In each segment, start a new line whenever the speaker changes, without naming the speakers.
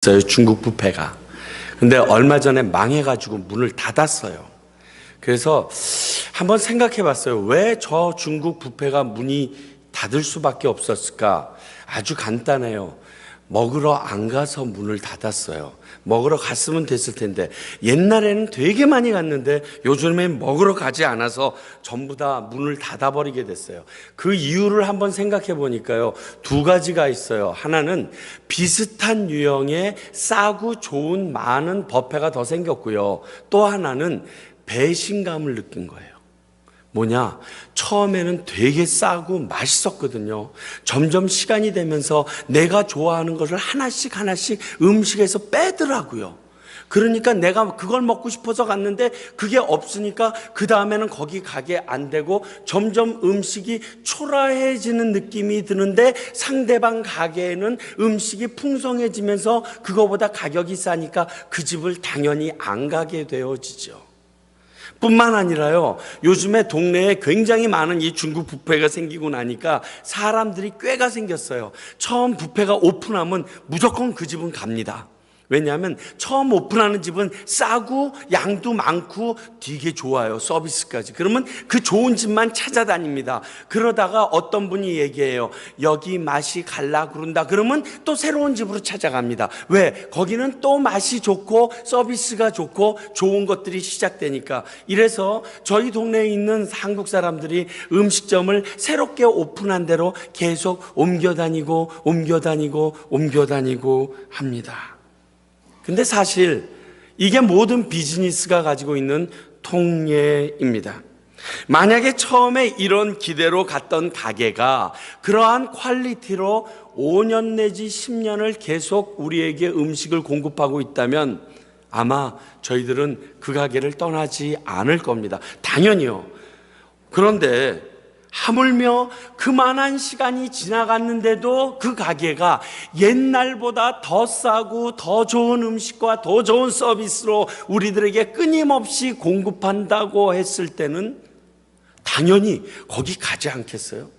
있어요, 중국 뷔페가. 근데 얼마 전에 망해가지고 문을 닫았어요. 그래서 한번 생각해 봤어요. 왜 저 중국 뷔페가 문이 닫을 수밖에 없었을까? 아주 간단해요. 먹으러 안 가서 문을 닫았어요. 먹으러 갔으면 됐을 텐데, 옛날에는 되게 많이 갔는데 요즘엔 먹으러 가지 않아서 전부 다 문을 닫아버리게 됐어요. 그 이유를 한번 생각해 보니까요, 두 가지가 있어요. 하나는 비슷한 유형의 싸고 좋은 많은 뷔페가 더 생겼고요. 또 하나는 배신감을 느낀 거예요. 뭐냐? 처음에는 되게 싸고 맛있었거든요. 점점 시간이 되면서 내가 좋아하는 것을 하나씩 음식에서 빼더라고요. 그러니까 내가 그걸 먹고 싶어서 갔는데 그게 없으니까 그 다음에는 거기 가게 안 되고 점점 음식이 초라해지는 느낌이 드는데, 상대방 가게에는 음식이 풍성해지면서 그거보다 가격이 싸니까 그 집을 당연히 안 가게 되어지죠. 뿐만 아니라요, 요즘에 동네에 굉장히 많은 이 중국 뷔페가 생기고 나니까 사람들이 꽤가 생겼어요. 처음 뷔페가 오픈하면 무조건 그 집은 갑니다. 왜냐하면 처음 오픈하는 집은 싸고 양도 많고 되게 좋아요. 서비스까지. 그러면 그 좋은 집만 찾아다닙니다. 그러다가 어떤 분이 얘기해요. 여기 맛이 갈라 그런다. 그러면 또 새로운 집으로 찾아갑니다. 왜? 거기는 또 맛이 좋고 서비스가 좋고 좋은 것들이 시작되니까. 이래서 저희 동네에 있는 한국 사람들이 음식점을 새롭게 오픈한 대로 계속 옮겨다니고 합니다. 근데 사실 이게 모든 비즈니스가 가지고 있는 통례입니다. 만약에 처음에 이런 기대로 갔던 가게가 그러한 퀄리티로 5년 내지 10년을 계속 우리에게 음식을 공급하고 있다면 아마 저희들은 그 가게를 떠나지 않을 겁니다. 당연히요. 그런데 하물며 그만한 시간이 지나갔는데도 그 가게가 옛날보다 더 싸고 더 좋은 음식과 더 좋은 서비스로 우리들에게 끊임없이 공급한다고 했을 때는 당연히 거기 가지 않겠어요?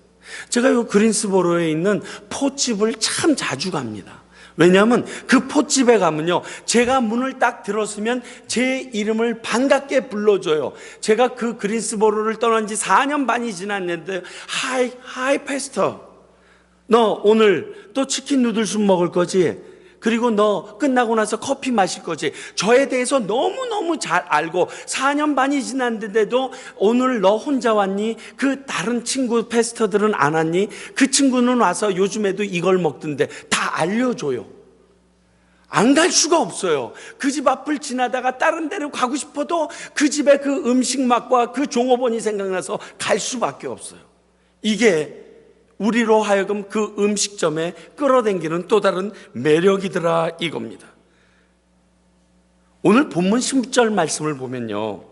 제가 이 그린스보로에 있는 포집을 참 자주 갑니다. 왜냐하면 그 포집에 가면요, 제가 문을 딱 들었으면 제 이름을 반갑게 불러줘요. 제가 그 그린스보로를 떠난 지 4년 반이 지났는데, 하이 패스터, 너 오늘 또 치킨 누들숲 먹을 거지? 그리고 너 끝나고 나서 커피 마실 거지? 저에 대해서 너무너무 잘 알고 4년 반이 지났는데도 오늘 너 혼자 왔니? 그 다른 친구 패스터들은 안 왔니? 그 친구는 와서 요즘에도 이걸 먹던데 다 알려줘요. 안 갈 수가 없어요. 그 집 앞을 지나다가 다른 데로 가고 싶어도 그 집의 그 음식 맛과 그 종업원이 생각나서 갈 수밖에 없어요. 이게 우리로 하여금 그 음식점에 끌어당기는 또 다른 매력이더라 이겁니다. 오늘 본문 10절 말씀을 보면요,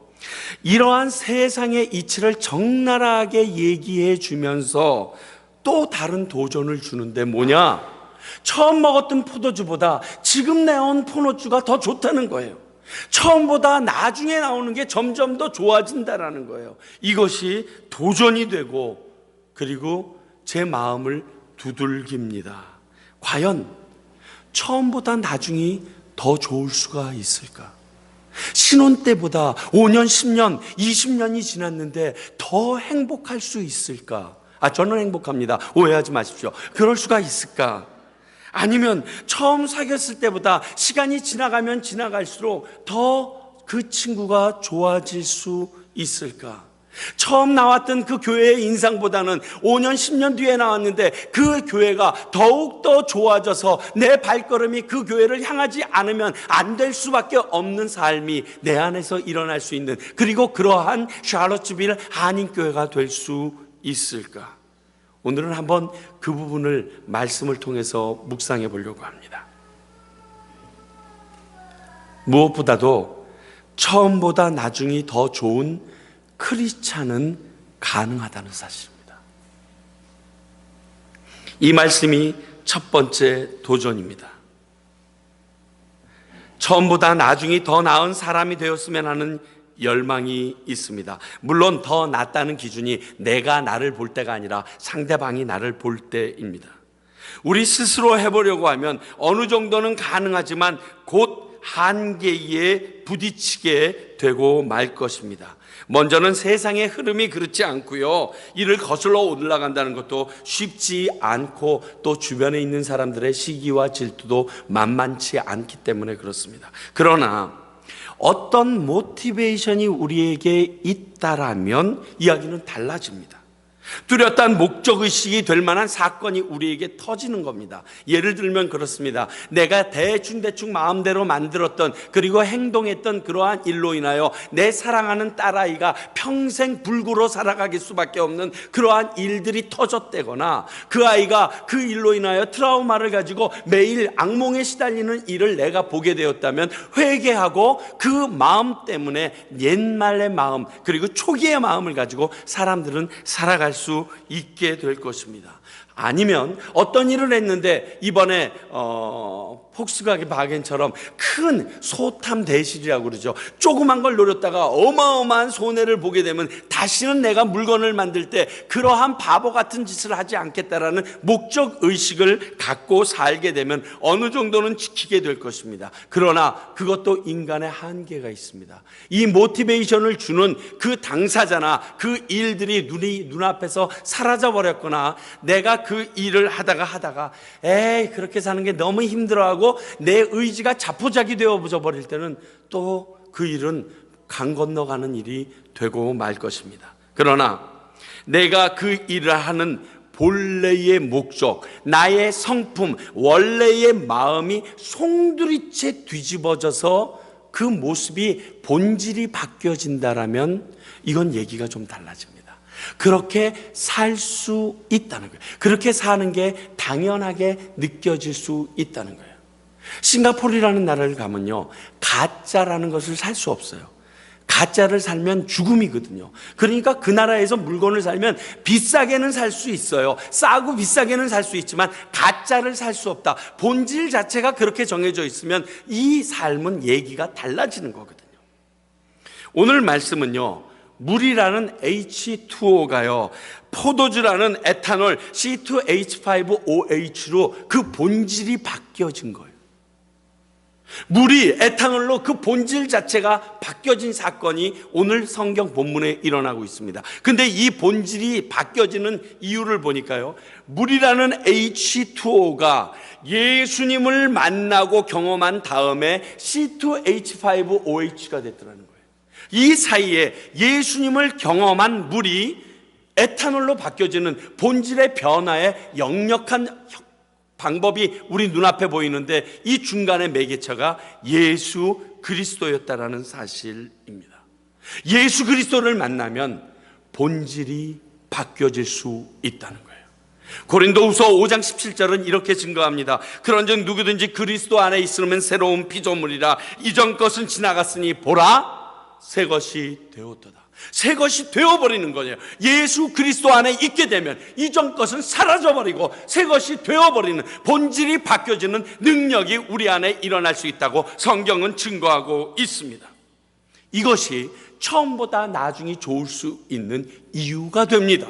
이러한 세상의 이치를 적나라하게 얘기해 주면서 또 다른 도전을 주는데 뭐냐? 처음 먹었던 포도주보다 지금 내온 포도주가 더 좋다는 거예요. 처음보다 나중에 나오는 게 점점 더 좋아진다라는 거예요. 이것이 도전이 되고, 그리고 제 마음을 두들깁니다. 과연 처음보다 나중이 더 좋을 수가 있을까? 신혼 때보다 5년, 10년, 20년이 지났는데 더 행복할 수 있을까? 저는 행복합니다. 오해하지 마십시오. 그럴 수가 있을까? 아니면 처음 사귀었을 때보다 시간이 지나가면 지나갈수록 더 그 친구가 좋아질 수 있을까? 처음 나왔던 그 교회의 인상보다는 5년, 10년 뒤에 나왔는데 그 교회가 더욱더 좋아져서 내 발걸음이 그 교회를 향하지 않으면 안 될 수밖에 없는 삶이 내 안에서 일어날 수 있는, 그리고 그러한 샬롯츠빌 한인교회가 될 수 있을까? 오늘은 한번 그 부분을 말씀을 통해서 묵상해 보려고 합니다. 무엇보다도 처음보다 나중이 더 좋은 크리스찬은 가능하다는 사실입니다. 이 말씀이 첫 번째 도전입니다. 처음보다 나중이 더 나은 사람이 되었으면 하는 열망이 있습니다. 물론 더 낫다는 기준이 내가 나를 볼 때가 아니라 상대방이 나를 볼 때입니다. 우리 스스로 해보려고 하면 어느 정도는 가능하지만 곧 한계에 부딪히게 되고 말 것입니다. 먼저는 세상의 흐름이 그렇지 않고요, 이를 거슬러 올라간다는 것도 쉽지 않고 또 주변에 있는 사람들의 시기와 질투도 만만치 않기 때문에 그렇습니다. 그러나 어떤 모티베이션이 우리에게 있다라면 이야기는 달라집니다. 뚜렷한 목적의식이 될 만한 사건이 우리에게 터지는 겁니다. 예를 들면 그렇습니다. 내가 대충 마음대로 만들었던 그리고 행동했던 그러한 일로 인하여 내 사랑하는 딸아이가 평생 불구로 살아가길 수밖에 없는 그러한 일들이 터졌다거나, 그 아이가 그 일로 인하여 트라우마를 가지고 매일 악몽에 시달리는 일을 내가 보게 되었다면 회개하고 그 마음 때문에 옛말의 마음 그리고 초기의 마음을 가지고 사람들은 살아갈 수 있게 될 것입니다. 아니면 어떤 일을 했는데 이번에 폭스바겐처럼 큰 소탐 대실이라고 그러죠. 조그만 걸 노렸다가 어마어마한 손해를 보게 되면 다시는 내가 물건을 만들 때 그러한 바보 같은 짓을 하지 않겠다라는 목적 의식을 갖고 살게 되면 어느 정도는 지키게 될 것입니다. 그러나 그것도 인간의 한계가 있습니다. 이 모티베이션을 주는 그 당사자나 그 일들이 눈앞에서 사라져 버렸거나, 내가 그 일을 하다가 에이 그렇게 사는 게 너무 힘들어하고 내 의지가 자포자기 되어져 버릴 때는 또 그 일은 강 건너가는 일이 되고 말 것입니다. 그러나 내가 그 일을 하는 본래의 목적, 나의 성품, 원래의 마음이 송두리째 뒤집어져서 그 모습이 본질이 바뀌어진다라면 이건 얘기가 좀 달라집니다. 그렇게 살 수 있다는 거예요. 그렇게 사는 게 당연하게 느껴질 수 있다는 거예요. 싱가포르라는 나라를 가면요, 가짜라는 것을 살 수 없어요. 가짜를 살면 죽음이거든요. 그러니까 그 나라에서 물건을 살면 비싸게는 살 수 있어요. 싸고 비싸게는 살 수 있지만 가짜를 살 수 없다. 본질 자체가 그렇게 정해져 있으면 이 삶은 얘기가 달라지는 거거든요. 오늘 말씀은요, 물이라는 H2O가요, 포도주라는 에탄올 C2H5OH로 그 본질이 바뀌어진 거예요. 물이 에탄올로 그 본질 자체가 바뀌어진 사건이 오늘 성경 본문에 일어나고 있습니다. 근데 이 본질이 바뀌어지는 이유를 보니까요, 물이라는 H2O가 예수님을 만나고 경험한 다음에 C2H5OH가 됐더라는 거예요. 이 사이에 예수님을 경험한 물이 에탄올로 바뀌어지는 본질의 변화에 역력한 방법이 우리 눈앞에 보이는데, 이 중간의 매개체가 예수 그리스도였다라는 사실입니다. 예수 그리스도를 만나면 본질이 바뀌어질 수 있다는 거예요. 고린도후서 5장 17절은 이렇게 증거합니다. 그런즉 누구든지 그리스도 안에 있으면 새로운 피조물이라, 이전 것은 지나갔으니 보라 새 것이 되었도다. 새 것이 되어버리는 거예요. 예수 그리스도 안에 있게 되면 이전 것은 사라져버리고 새 것이 되어버리는, 본질이 바뀌어지는 능력이 우리 안에 일어날 수 있다고 성경은 증거하고 있습니다. 이것이 처음보다 나중이 좋을 수 있는 이유가 됩니다.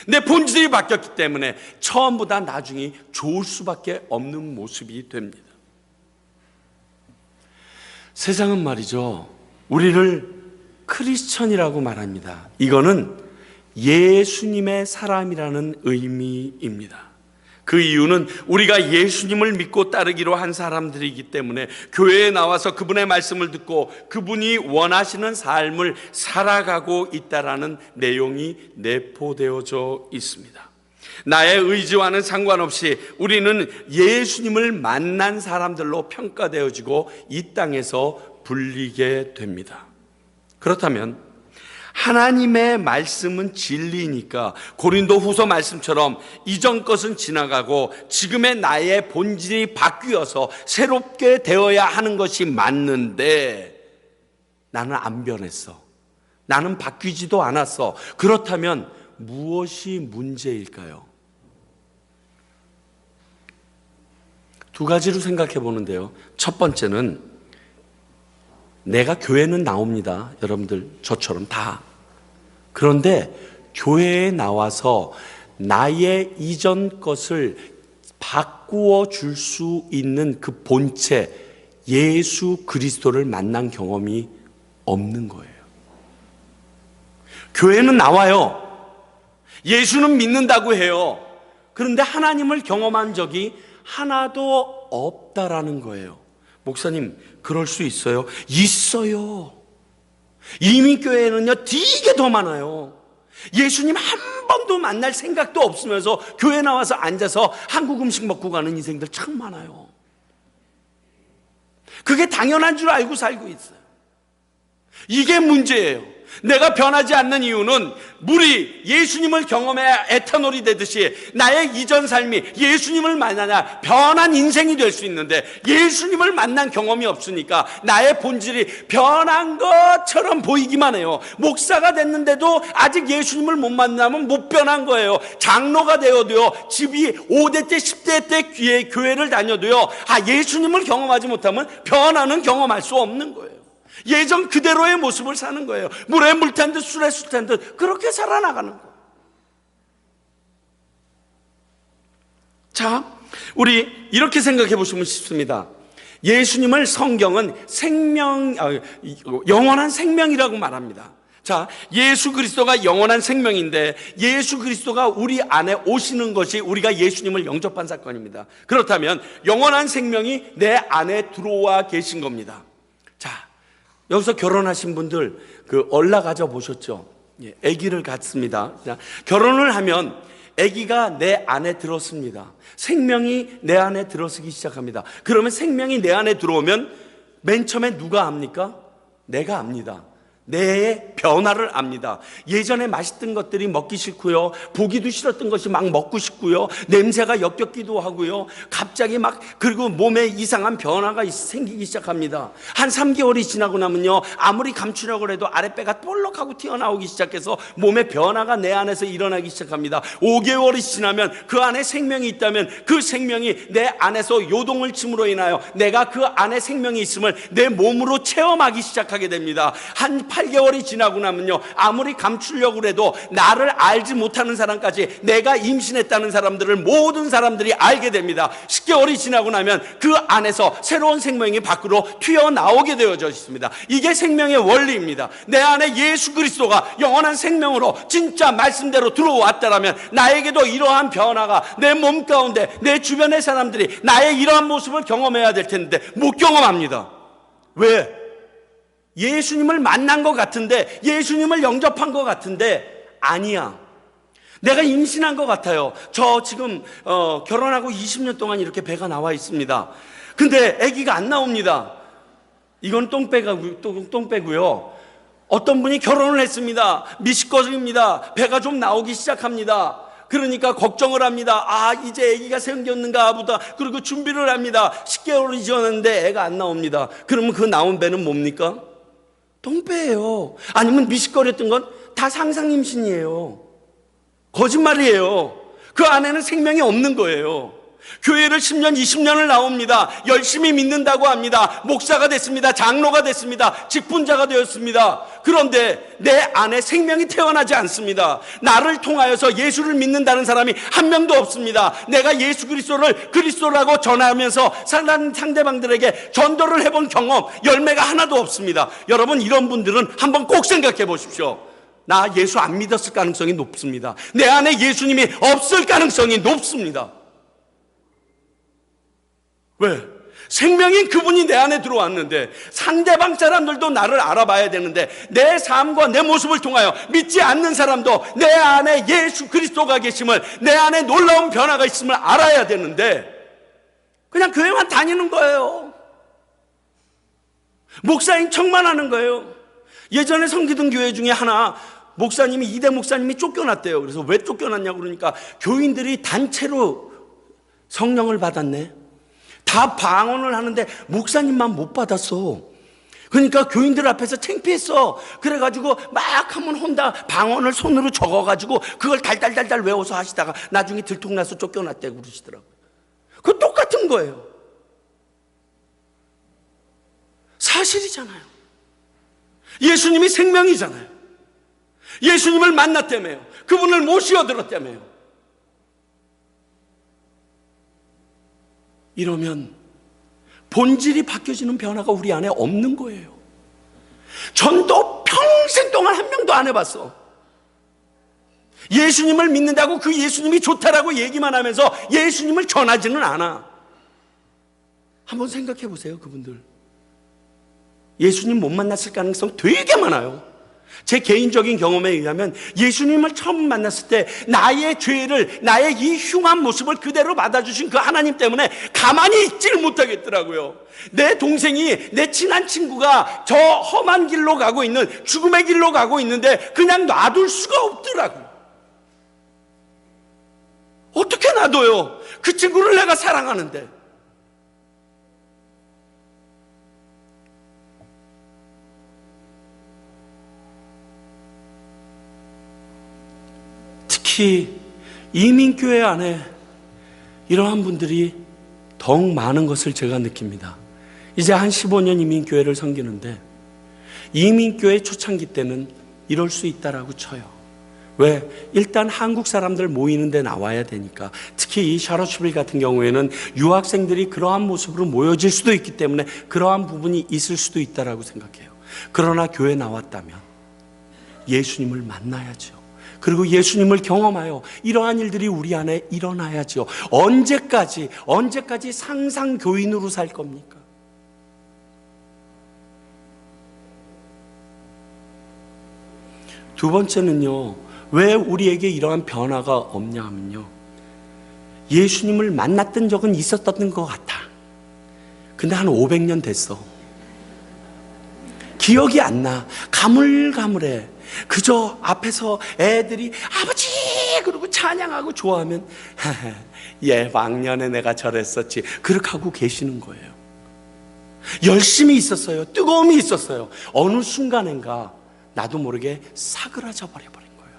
내 본질이 바뀌었기 때문에 처음보다 나중이 좋을 수밖에 없는 모습이 됩니다. 세상은 말이죠, 우리를 크리스천이라고 말합니다. 이거는 예수님의 사람이라는 의미입니다. 그 이유는 우리가 예수님을 믿고 따르기로 한 사람들이기 때문에 교회에 나와서 그분의 말씀을 듣고 그분이 원하시는 삶을 살아가고 있다라는 내용이 내포되어져 있습니다. 나의 의지와는 상관없이 우리는 예수님을 만난 사람들로 평가되어지고 이 땅에서 불리게 됩니다. 그렇다면 하나님의 말씀은 진리니까 고린도후서 말씀처럼 이전 것은 지나가고 지금의 나의 본질이 바뀌어서 새롭게 되어야 하는 것이 맞는데 나는 안 변했어. 나는 바뀌지도 않았어. 그렇다면 무엇이 문제일까요? 두 가지로 생각해 보는데요. 첫 번째는 내가 교회는 나옵니다. 여러분들 저처럼 다. 그런데 교회에 나와서 나의 이전 것을 바꾸어 줄 수 있는 그 본체 예수 그리스도를 만난 경험이 없는 거예요. 교회는 나와요. 예수는 믿는다고 해요. 그런데 하나님을 경험한 적이 하나도 없다라는 거예요. 목사님, 그럴 수 있어요? 있어요. 이민교회는요, 되게 더 많아요. 예수님 한 번도 만날 생각도 없으면서 교회 나와서 앉아서 한국 음식 먹고 가는 인생들 참 많아요. 그게 당연한 줄 알고 살고 있어요. 이게 문제예요. 내가 변하지 않는 이유는 물이 예수님을 경험해야 에탄올이 되듯이 나의 이전 삶이 예수님을 만나냐 변한 인생이 될 수 있는데, 예수님을 만난 경험이 없으니까 나의 본질이 변한 것처럼 보이기만 해요. 목사가 됐는데도 아직 예수님을 못 만나면 못 변한 거예요. 장로가 되어도요, 집이 5대 때 10대 때 교회를 다녀도요, 예수님을 경험하지 못하면 변화는 경험할 수 없는 거예요. 예전 그대로의 모습을 사는 거예요. 물에 물 탄 듯 술에 술 탄 듯 그렇게 살아나가는 거예요. 자, 우리 이렇게 생각해 보시면 쉽습니다. 예수님을 성경은 영원한 생명이라고 말합니다. 자, 예수 그리스도가 영원한 생명인데 예수 그리스도가 우리 안에 오시는 것이 우리가 예수님을 영접한 사건입니다. 그렇다면 영원한 생명이 내 안에 들어와 계신 겁니다. 자, 여기서 결혼하신 분들 얼라 가져 보셨죠? 아기를 갖습니다. 결혼을 하면 아기가 내 안에 들어섭니다. 생명이 내 안에 들어서기 시작합니다. 그러면 생명이 내 안에 들어오면 맨 처음에 누가 압니까? 내가 압니다. 내 변화를 압니다. 예전에 맛있던 것들이 먹기 싫고요, 보기도 싫었던 것이 막 먹고 싶고요, 냄새가 역겹기도 하고요, 갑자기 그리고 몸에 이상한 변화가 생기기 시작합니다. 한 3개월이 지나고 나면요, 아무리 감추려고 해도 아랫배가 볼록하고 튀어나오기 시작해서 몸에 변화가 내 안에서 일어나기 시작합니다. 5개월이 지나면 그 안에 생명이 있다면 그 생명이 내 안에서 요동을 침으로 인하여 내가 그 안에 생명이 있음을 내 몸으로 체험하기 시작하게 됩니다. 한 8개월이 지나고 나면요, 아무리 감추려고 해도 나를 알지 못하는 사람까지, 내가 임신했다는 사람들을 모든 사람들이 알게 됩니다. 10개월이 지나고 나면 그 안에서 새로운 생명이 밖으로 튀어나오게 되어져 있습니다. 이게 생명의 원리입니다. 내 안에 예수 그리스도가 영원한 생명으로 진짜 말씀대로 들어왔다라면 나에게도 이러한 변화가 내 몸 가운데, 내 주변의 사람들이 나의 이러한 모습을 경험해야 될 텐데 못 경험합니다. 왜? 예수님을 만난 것 같은데, 예수님을 영접한 것 같은데 아니야. 내가 임신한 것 같아요. 저 지금 결혼하고 20년 동안 이렇게 배가 나와 있습니다. 근데 아기가 안 나옵니다. 이건 똥배고요. 어떤 분이 결혼을 했습니다. 미식거리입니다. 배가 좀 나오기 시작합니다. 그러니까 걱정을 합니다. 이제 아기가 생겼는가 보다. 그리고 준비를 합니다. 10개월이 지났는데 애가 안 나옵니다. 그러면 그 나온 배는 뭡니까? 똥배예요. 아니면 미식거렸던 건 다 상상 임신이에요. 거짓말이에요. 그 안에는 생명이 없는 거예요. 교회를 10년, 20년을 나옵니다. 열심히 믿는다고 합니다. 목사가 됐습니다. 장로가 됐습니다. 직분자가 되었습니다. 그런데 내 안에 생명이 태어나지 않습니다. 나를 통하여서 예수를 믿는다는 사람이 한 명도 없습니다. 내가 예수 그리스도를 그리스도라고 전하면서 상대방들에게 전도를 해본 경험, 열매가 하나도 없습니다. 여러분, 이런 분들은 한번 꼭 생각해 보십시오. 나 예수 안 믿었을 가능성이 높습니다. 내 안에 예수님이 없을 가능성이 높습니다. 왜? 생명인 그분이 내 안에 들어왔는데, 상대방 사람들도 나를 알아봐야 되는데, 내 삶과 내 모습을 통하여 믿지 않는 사람도 내 안에 예수 그리스도가 계심을, 내 안에 놀라운 변화가 있음을 알아야 되는데 그냥 교회만 다니는 거예요. 목사인 척만 하는 거예요. 예전에 섬기던 교회 중에 하나 목사님이, 이대 목사님이 쫓겨났대요. 그래서 왜 쫓겨났냐고 그러니까 교인들이 단체로 성령을 받았네. 다 방언을 하는데 목사님만 못 받았어. 그러니까 교인들 앞에서 창피했어. 그래가지고 막 하면 혼자 방언을 손으로 적어가지고 그걸 달달달달 외워서 하시다가 나중에 들통나서 쫓겨났다고 그러시더라고요. 그거 똑같은 거예요. 사실이잖아요. 예수님이 생명이잖아요. 예수님을 만났다며요. 그분을 모시어 들었다며요. 이러면 본질이 바뀌어지는 변화가 우리 안에 없는 거예요. 전도 평생 동안 한 명도 안 해봤어. 예수님을 믿는다고 그 예수님이 좋다라고 얘기만 하면서 예수님을 전하지는 않아. 한번 생각해 보세요, 그분들. 예수님 못 만났을 가능성 되게 많아요. 제 개인적인 경험에 의하면 예수님을 처음 만났을 때 나의 죄를, 나의 이 흉한 모습을 그대로 받아주신 그 하나님 때문에 가만히 있지를 못하겠더라고요. 내 동생이, 내 친한 친구가 저 험한 길로 가고 있는, 죽음의 길로 가고 있는데 그냥 놔둘 수가 없더라고요. 어떻게 놔둬요? 그 친구를 내가 사랑하는데. 특히 이민교회 안에 이러한 분들이 더욱 많은 것을 제가 느낍니다. 이제 한 15년 이민교회를 섬기는데 이민교회 초창기 때는 이럴 수 있다라고 쳐요. 왜? 일단 한국 사람들 모이는 데 나와야 되니까. 특히 이 샤롯슈빌 같은 경우에는 유학생들이 그러한 모습으로 모여질 수도 있기 때문에 그러한 부분이 있을 수도 있다라고 생각해요. 그러나 교회 나왔다면 예수님을 만나야죠. 그리고 예수님을 경험하여 이러한 일들이 우리 안에 일어나야죠. 언제까지 상상교인으로 살 겁니까? 두 번째는요, 왜 우리에게 이러한 변화가 없냐 하면요, 예수님을 만났던 적은 있었던 것 같아. 근데 한 500년 됐어. 기억이 안 나. 가물가물해. 그저 앞에서 애들이 아버지 그러고 찬양하고 좋아하면 예, 왕년에 내가 저랬었지, 그렇게 하고 계시는 거예요. 열심히 있었어요. 뜨거움이 있었어요. 어느 순간인가 나도 모르게 사그라져 버려버린 거예요.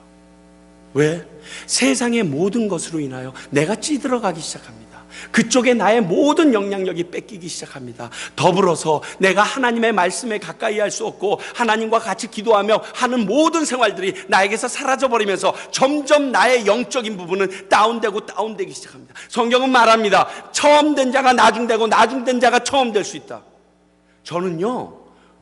왜? 세상의 모든 것으로 인하여 내가 찌들어가기 시작합니다. 그쪽에 나의 모든 영향력이 뺏기기 시작합니다. 더불어서 내가 하나님의 말씀에 가까이 할 수 없고 하나님과 같이 기도하며 하는 모든 생활들이 나에게서 사라져버리면서 점점 나의 영적인 부분은 다운되기 시작합니다. 성경은 말합니다. 처음 된 자가 나중되고 나중된 자가 처음 될 수 있다. 저는요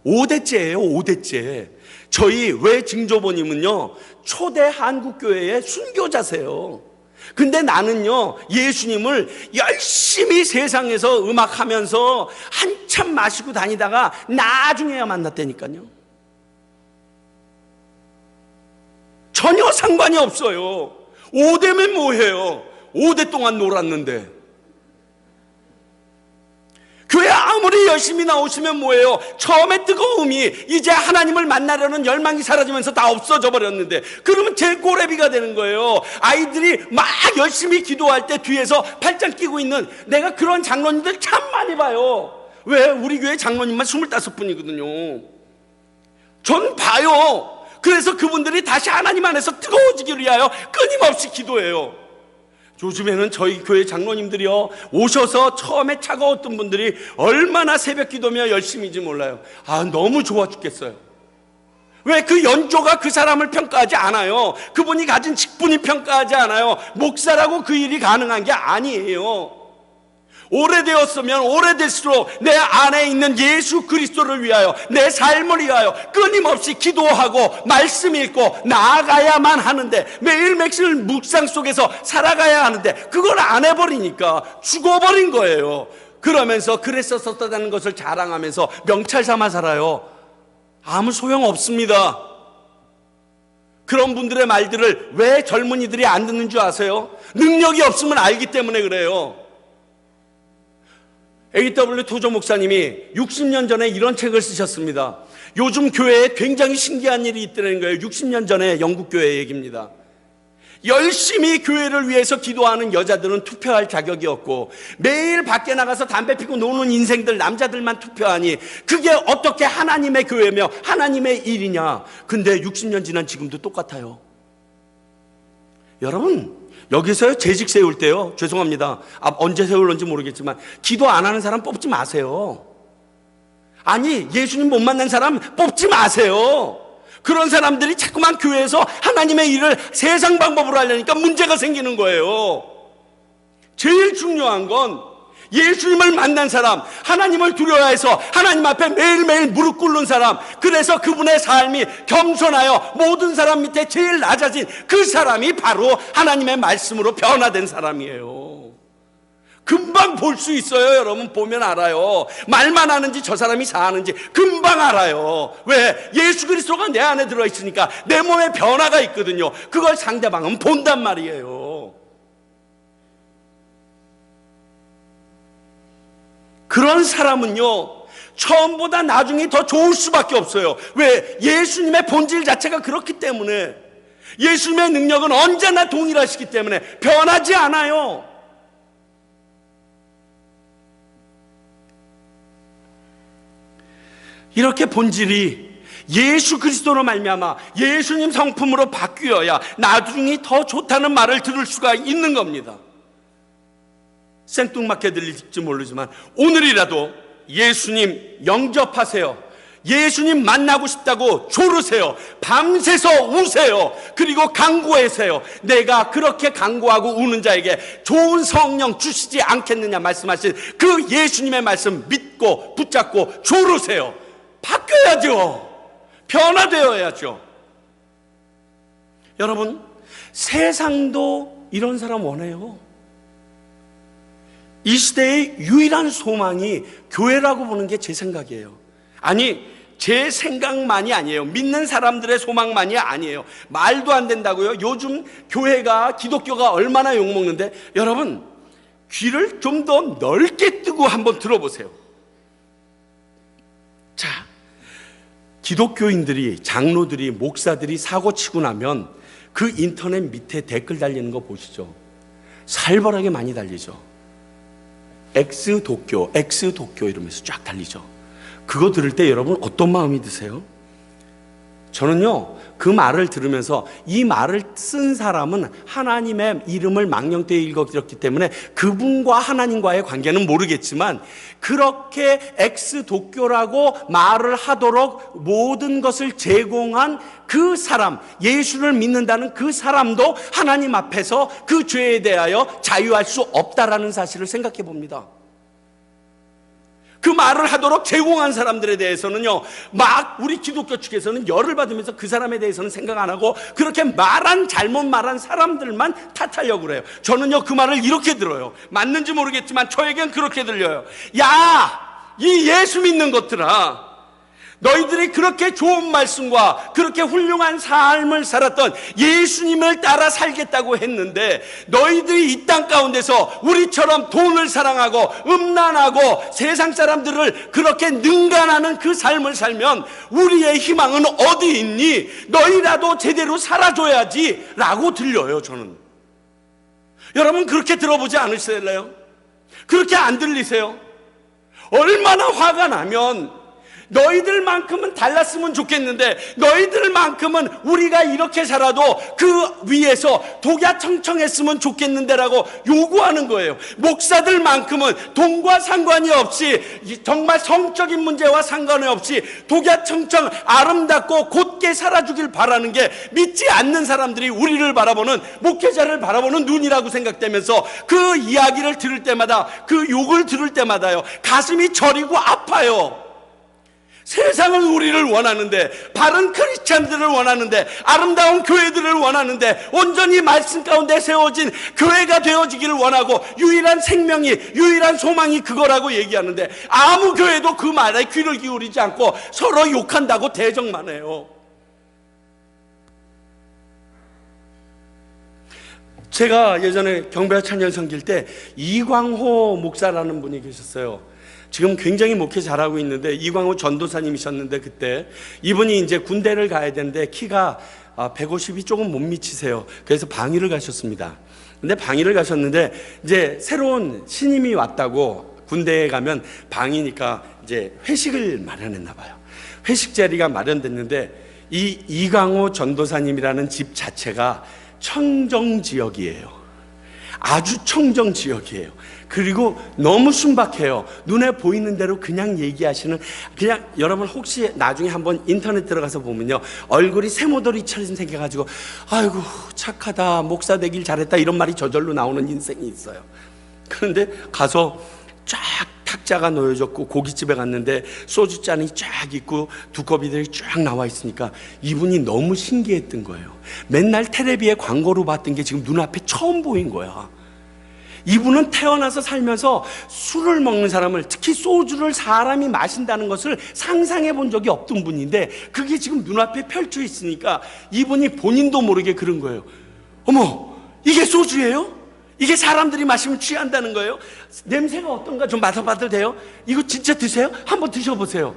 5대째예요. 5대째. 저희 외 증조부님은요 초대 한국교회의 순교자세요. 근데 나는요 예수님을 열심히 세상에서 음악하면서 한참 마시고 다니다가 나중에야 만났다니까요. 전혀 상관이 없어요. 5대면 뭐해요? 5대 동안 놀았는데. 교회 아무리 열심히 나오시면 뭐예요? 처음에 뜨거움이 이제 하나님을 만나려는 열망이 사라지면서 다 없어져 버렸는데, 그러면 제 꼬레비가 되는 거예요. 아이들이 막 열심히 기도할 때 뒤에서 팔짱 끼고 있는, 내가 그런 장로님들 참 많이 봐요. 왜? 우리 교회 장로님만 25분이거든요. 전 봐요. 그래서 그분들이 다시 하나님 안에서 뜨거워지기를 위하여 끊임없이 기도해요. 요즘에는 저희 교회 장로님들이요 오셔서 처음에 차가웠던 분들이 얼마나 새벽 기도며 열심히인지 몰라요. 너무 좋아 죽겠어요. 왜? 그 연조가 그 사람을 평가하지 않아요. 그분이 가진 직분이 평가하지 않아요. 목사라고 그 일이 가능한 게 아니에요. 오래되었으면 오래될수록 내 안에 있는 예수 그리스도를 위하여, 내 삶을 위하여 끊임없이 기도하고 말씀 읽고 나아가야만 하는데, 매일매일 묵상 속에서 살아가야 하는데 그걸 안 해버리니까 죽어버린 거예요. 그러면서 그랬었다는 것을 자랑하면서 명찰 삼아 살아요. 아무 소용없습니다. 그런 분들의 말들을 왜 젊은이들이 안 듣는 줄 아세요? 능력이 없으면 알기 때문에 그래요. A.W. 토조 목사님이 60년 전에 이런 책을 쓰셨습니다. 요즘 교회에 굉장히 신기한 일이 있다는 거예요. 60년 전에 영국 교회 얘기입니다. 열심히 교회를 위해서 기도하는 여자들은 투표할 자격이 없고, 매일 밖에 나가서 담배 피고 노는 인생들, 남자들만 투표하니 그게 어떻게 하나님의 교회며 하나님의 일이냐. 근데 60년 지난 지금도 똑같아요. 여러분, 여기서요 재직 세울 때요, 죄송합니다, 언제 세울런지 모르겠지만 기도 안 하는 사람 뽑지 마세요. 아니, 예수님 못 만난 사람 뽑지 마세요. 그런 사람들이 자꾸만 교회에서 하나님의 일을 세상 방법으로 하려니까 문제가 생기는 거예요. 제일 중요한 건 예수님을 만난 사람, 하나님을 두려워해서 하나님 앞에 매일매일 무릎 꿇는 사람, 그래서 그분의 삶이 겸손하여 모든 사람 밑에 제일 낮아진 그 사람이 바로 하나님의 말씀으로 변화된 사람이에요. 금방 볼 수 있어요. 여러분 보면 알아요. 말만 하는지 저 사람이 사는지 금방 알아요. 왜? 예수 그리스도가 내 안에 들어있으니까 내 몸에 변화가 있거든요. 그걸 상대방은 본단 말이에요. 그런 사람은요, 처음보다 나중이 더 좋을 수밖에 없어요. 왜? 예수님의 본질 자체가 그렇기 때문에. 예수님의 능력은 언제나 동일하시기 때문에 변하지 않아요. 이렇게 본질이 예수 그리스도로 말미암아 예수님 성품으로 바뀌어야 나중이 더 좋다는 말을 들을 수가 있는 겁니다. 생뚱맞게 들릴지 모르지만 오늘이라도 예수님 영접하세요. 예수님 만나고 싶다고 조르세요. 밤새서 우세요. 그리고 간구하세요. 내가 그렇게 간구하고 우는 자에게 좋은 성령 주시지 않겠느냐 말씀하신 그 예수님의 말씀 믿고 붙잡고 조르세요. 바뀌어야죠. 변화되어야죠. 여러분, 세상도 이런 사람 원해요. 이 시대의 유일한 소망이 교회라고 보는 게 제 생각이에요. 아니, 제 생각만이 아니에요. 믿는 사람들의 소망만이 아니에요. 말도 안 된다고요. 요즘 교회가, 기독교가 얼마나 욕먹는데, 여러분 귀를 좀 더 넓게 뜨고 한번 들어보세요. 자, 기독교인들이, 장로들이, 목사들이 사고치고 나면 그 인터넷 밑에 댓글 달리는 거 보시죠. 살벌하게 많이 달리죠. 엑스독교 이러면서 쫙 달리죠. 그거 들을 때 여러분 어떤 마음이 드세요? 저는요, 그 말을 들으면서 이 말을 쓴 사람은 하나님의 이름을 망령되이 읽었기 때문에 그분과 하나님과의 관계는 모르겠지만, 그렇게 엑스독교라고 말을 하도록 모든 것을 제공한 그 사람, 예수를 믿는다는 그 사람도 하나님 앞에서 그 죄에 대하여 자유할 수 없다라는 사실을 생각해 봅니다. 그 말을 하도록 제공한 사람들에 대해서는요, 막 우리 기독교 측에서는 열을 받으면서 그 사람에 대해서는 생각 안 하고 그렇게 잘못 말한 사람들만 탓하려고 그래요. 저는요, 그 말을 이렇게 들어요. 맞는지 모르겠지만 저에겐 그렇게 들려요. 야, 이 예수 믿는 것들아, 너희들이 그렇게 좋은 말씀과 그렇게 훌륭한 삶을 살았던 예수님을 따라 살겠다고 했는데, 너희들이 이 땅 가운데서 우리처럼 돈을 사랑하고 음란하고 세상 사람들을 그렇게 능간하는 그 삶을 살면 우리의 희망은 어디 있니? 너희라도 제대로 살아줘야지 라고 들려요. 저는. 여러분 그렇게 들어보지 않으실래요? 그렇게 안 들리세요? 얼마나 화가 나면 너희들만큼은 달랐으면 좋겠는데, 너희들만큼은 우리가 이렇게 살아도 그 위에서 독야청청했으면 좋겠는데라고 요구하는 거예요. 목사들만큼은 돈과 상관이 없이, 정말 성적인 문제와 상관이 없이 독야청청 아름답고 곧게 살아주길 바라는 게 믿지 않는 사람들이 우리를 바라보는, 목회자를 바라보는 눈이라고 생각되면서 그 이야기를 들을 때마다, 그 욕을 들을 때마다요, 가슴이 저리고 아파요. 세상은 우리를 원하는데, 바른 크리스찬들을 원하는데, 아름다운 교회들을 원하는데, 온전히 말씀 가운데 세워진 교회가 되어지기를 원하고, 유일한 생명이, 유일한 소망이 그거라고 얘기하는데, 아무 교회도 그 말에 귀를 기울이지 않고 서로 욕한다고 대적만 해요. 제가 예전에 경배와 찬양 섬길 때 이광호 목사라는 분이 계셨어요. 지금 굉장히 목회 잘하고 있는데, 이광호 전도사님이셨는데, 그때 이분이 이제 군대를 가야 되는데 키가 150이 조금 못 미치세요. 그래서 방위를 가셨습니다. 근데 방위를 가셨는데 이제 새로운 신임이 왔다고, 군대에 가면 방위니까 이제 회식을 마련했나 봐요. 회식 자리가 마련됐는데, 이 이광호 전도사님이라는 집 자체가 청정 지역이에요. 아주 청정 지역이에요. 그리고 너무 순박해요. 눈에 보이는 대로 그냥 얘기하시는, 그냥 여러분 혹시 나중에 한번 인터넷 들어가서 보면요, 얼굴이 새모더리처럼 생겨가지고 아이고 착하다, 목사 되길 잘했다, 이런 말이 저절로 나오는 인생이 있어요. 그런데 가서 쫙 탁자가 놓여졌고 고깃집에 갔는데 소주잔이 쫙 있고 두꺼비들이 쫙 나와 있으니까 이분이 너무 신기했던 거예요. 맨날 텔레비에 광고로 봤던 게 지금 눈앞에 처음 보인 거야. 이분은 태어나서 살면서 술을 먹는 사람을, 특히 소주를 사람이 마신다는 것을 상상해 본 적이 없던 분인데 그게 지금 눈앞에 펼쳐 있으니까 이분이 본인도 모르게 그런 거예요. 어머, 이게 소주예요? 이게 사람들이 마시면 취한다는 거예요? 냄새가 어떤가 좀 맡아봐도 돼요? 이거 진짜 드세요? 한번 드셔보세요.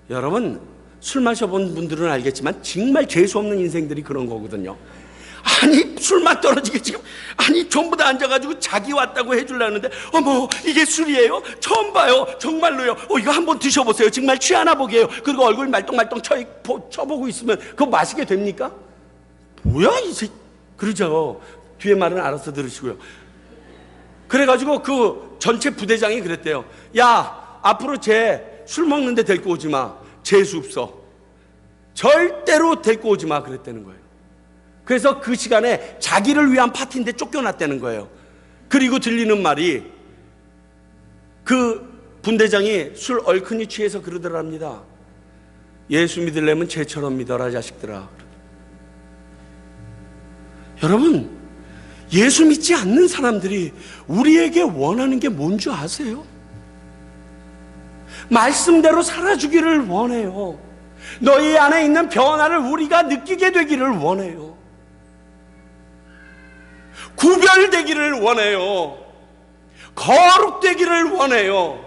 여러분, 술 마셔본 분들은 알겠지만 정말 재수없는 인생들이 그런 거거든요. 아니, 술맛 떨어지게 지금, 아니, 전부 다 앉아가지고 자기 왔다고 해주려는데, 어머, 이게 술이에요? 처음 봐요. 정말로요. 이거 한번 드셔보세요. 정말 취하나 보게요. 그리고 얼굴 말똥말똥 쳐보고 있으면 그거 마시게 됩니까? 뭐야, 이 새끼. 그러죠. 뒤에 말은 알아서 들으시고요. 그래가지고 그 전체 부대장이 그랬대요. 야, 앞으로 쟤 술 먹는데 데리고 오지 마. 재수 없어. 절대로 데리고 오지 마. 그랬다는 거예요. 그래서 그 시간에 자기를 위한 파티인데 쫓겨났다는 거예요. 그리고 들리는 말이 그 분대장이 술 얼큰이 취해서 그러더랍니다. 예수 믿으려면 쟤처럼 믿어라, 자식들아. 여러분, 예수 믿지 않는 사람들이 우리에게 원하는 게 뭔지 아세요? 말씀대로 살아주기를 원해요. 너희 안에 있는 변화를 우리가 느끼게 되기를 원해요. 구별되기를 원해요. 거룩되기를 원해요.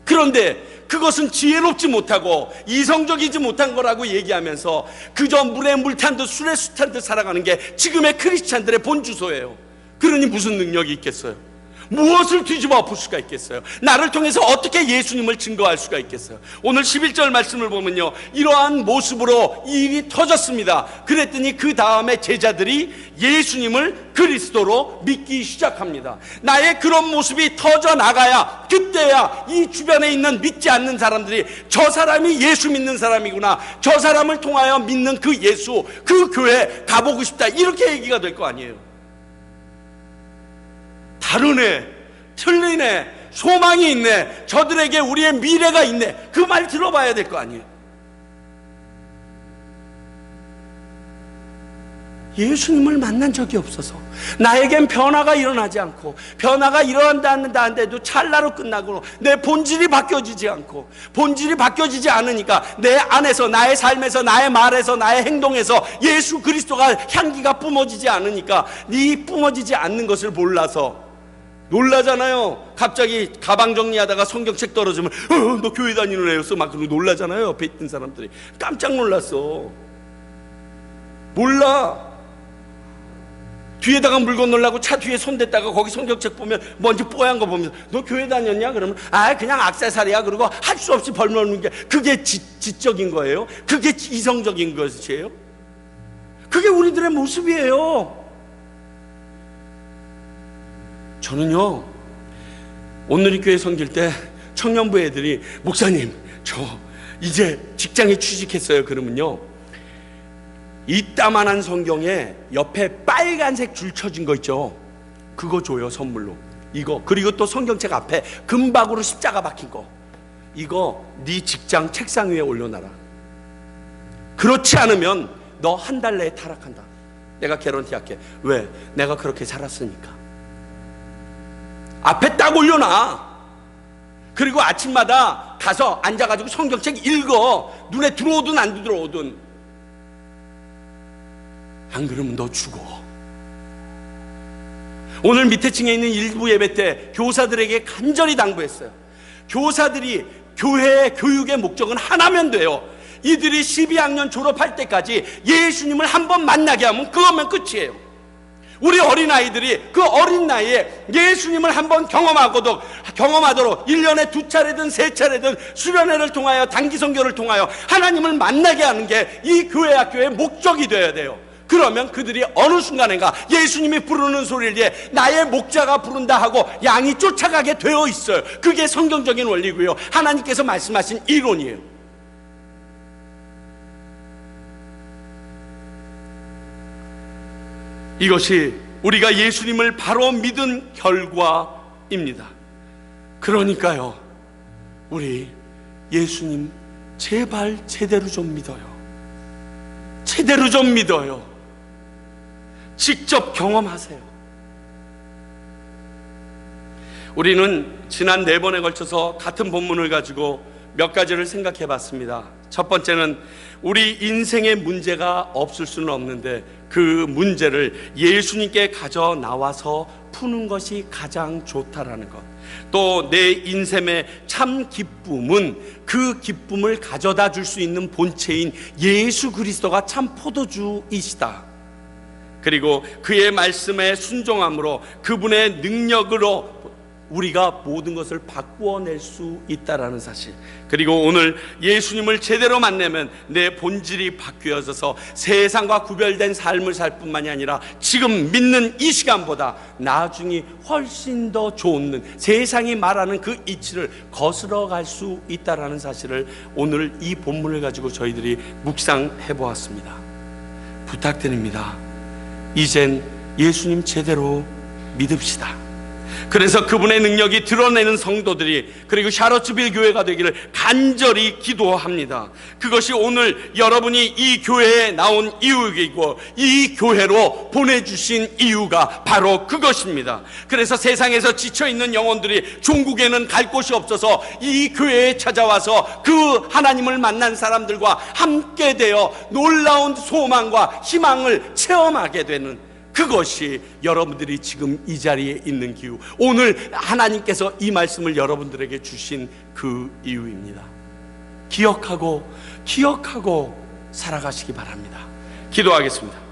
그런데 그것은 지혜롭지 못하고 이성적이지 못한 거라고 얘기하면서 그저 물에 물 탄 듯 술에 수 탄 듯 살아가는 게 지금의 크리스찬들의 본주소예요. 그러니 무슨 능력이 있겠어요? 무엇을 뒤집어 엎을 수가 있겠어요? 나를 통해서 어떻게 예수님을 증거할 수가 있겠어요? 오늘 11절 말씀을 보면요, 이러한 모습으로 이 일이 터졌습니다. 그랬더니 그 다음에 제자들이 예수님을 그리스도로 믿기 시작합니다. 나의 그런 모습이 터져나가야, 그때야 이 주변에 있는 믿지 않는 사람들이 저 사람이 예수 믿는 사람이구나, 저 사람을 통하여 믿는 그 예수, 그 교회 가보고 싶다, 이렇게 얘기가 될 거 아니에요. 다르네, 틀리네, 소망이 있네, 저들에게 우리의 미래가 있네, 그 말 들어봐야 될 거 아니에요. 예수님을 만난 적이 없어서 나에겐 변화가 일어나지 않고, 변화가 일어난다는데도 찰나로 끝나고 내 본질이 바뀌어지지 않고, 본질이 바뀌어지지 않으니까 내 안에서, 나의 삶에서, 나의 말에서, 나의 행동에서 예수 그리스도가 향기가 뿜어지지 않으니까, 이 뿜어지지 않는 것을 몰라서 놀라잖아요. 갑자기 가방 정리하다가 성경책 떨어지면 너 교회 다니는 애였어? 막 그러고 놀라잖아요. 옆에 있던 사람들이 깜짝 놀랐어. 몰라. 뒤에다가 물건 넣으려고 차 뒤에 손댔다가 거기 성경책 보면 먼지 뽀얀 거 보면서 너 교회 다녔냐? 그러면 그냥 액세서리야. 그러고 할 수 없이 벌먹는 게, 그게 지적인 거예요? 그게 이성적인 것이에요? 그게 우리들의 모습이에요. 저는요, 오늘이 교회 섬길 때 청년부 애들이 목사님, 저 이제 직장에 취직했어요. 그러면요, 이따만한 성경에 옆에 빨간색 줄 쳐진 거 있죠? 그거 줘요, 선물로. 이거. 그리고 또 성경책 앞에 금박으로 십자가 박힌 거, 이거 네 직장 책상 위에 올려놔라. 그렇지 않으면 너 한 달 내에 타락한다. 내가 개런티 할게. 왜? 내가 그렇게 살았으니까. 앞에 딱 올려놔. 그리고 아침마다 가서 앉아가지고 성경책 읽어. 눈에 들어오든 안 들어오든. 안 그러면 너 죽어. 오늘 밑에 층에 있는 일부 예배 때 교사들에게 간절히 당부했어요. 교사들이 교회의 교육의 목적은 하나면 돼요. 이들이 12학년 졸업할 때까지 예수님을 한번 만나게 하면 그거면 끝이에요. 우리 어린아이들이 그 어린 나이에 예수님을 한번 경험하도록 1년에 2차례든 3차례든 수련회를 통하여, 단기 선교를 통하여 하나님을 만나게 하는 게 이 교회 학교의 목적이 되어야 돼요. 그러면 그들이 어느 순간인가 예수님이 부르는 소리를 위해 나의 목자가 부른다 하고 양이 쫓아가게 되어 있어요. 그게 성경적인 원리고요, 하나님께서 말씀하신 이론이에요. 이것이 우리가 예수님을 바로 믿은 결과 마음입니다. 그러니까요, 우리 예수님 제발 제대로 좀 믿어요. 제대로 좀 믿어요. 직접 경험하세요. 우리는 지난 4번에 걸쳐서 같은 본문을 가지고 몇 가지를 생각해 봤습니다. 첫 번째는 우리 인생의 문제가 없을 수는 없는데 그 문제를 예수님께 가져 나와서 푸는 것이 가장 좋다라는 것. 또 내 인생의 참 기쁨은 그 기쁨을 가져다 줄 수 있는 본체인 예수 그리스도가 참 포도주이시다. 그리고 그의 말씀에 순종함으로 그분의 능력으로 우리가 모든 것을 바꾸어낼 수 있다라는 사실. 그리고 오늘 예수님을 제대로 만나면 내 본질이 바뀌어져서 세상과 구별된 삶을 살 뿐만이 아니라 지금 믿는 이 시간보다 나중이 훨씬 더 좋은 세상이 말하는 그 이치를 거스러 갈 수 있다라는 사실을 오늘 이 본문을 가지고 저희들이 묵상해 보았습니다. 부탁드립니다. 이젠 예수님 제대로 믿읍시다. 그래서 그분의 능력이 드러내는 성도들이, 그리고 샤롯츠빌 교회가 되기를 간절히 기도합니다. 그것이 오늘 여러분이 이 교회에 나온 이유이고 이 교회로 보내주신 이유가 바로 그것입니다. 그래서 세상에서 지쳐있는 영혼들이 종국에는 갈 곳이 없어서 이 교회에 찾아와서 그 하나님을 만난 사람들과 함께 되어 놀라운 소망과 희망을 체험하게 되는, 그것이 여러분들이 지금 이 자리에 있는 기후, 오늘 하나님께서 이 말씀을 여러분들에게 주신 그 이유입니다. 기억하고 살아가시기 바랍니다. 기도하겠습니다.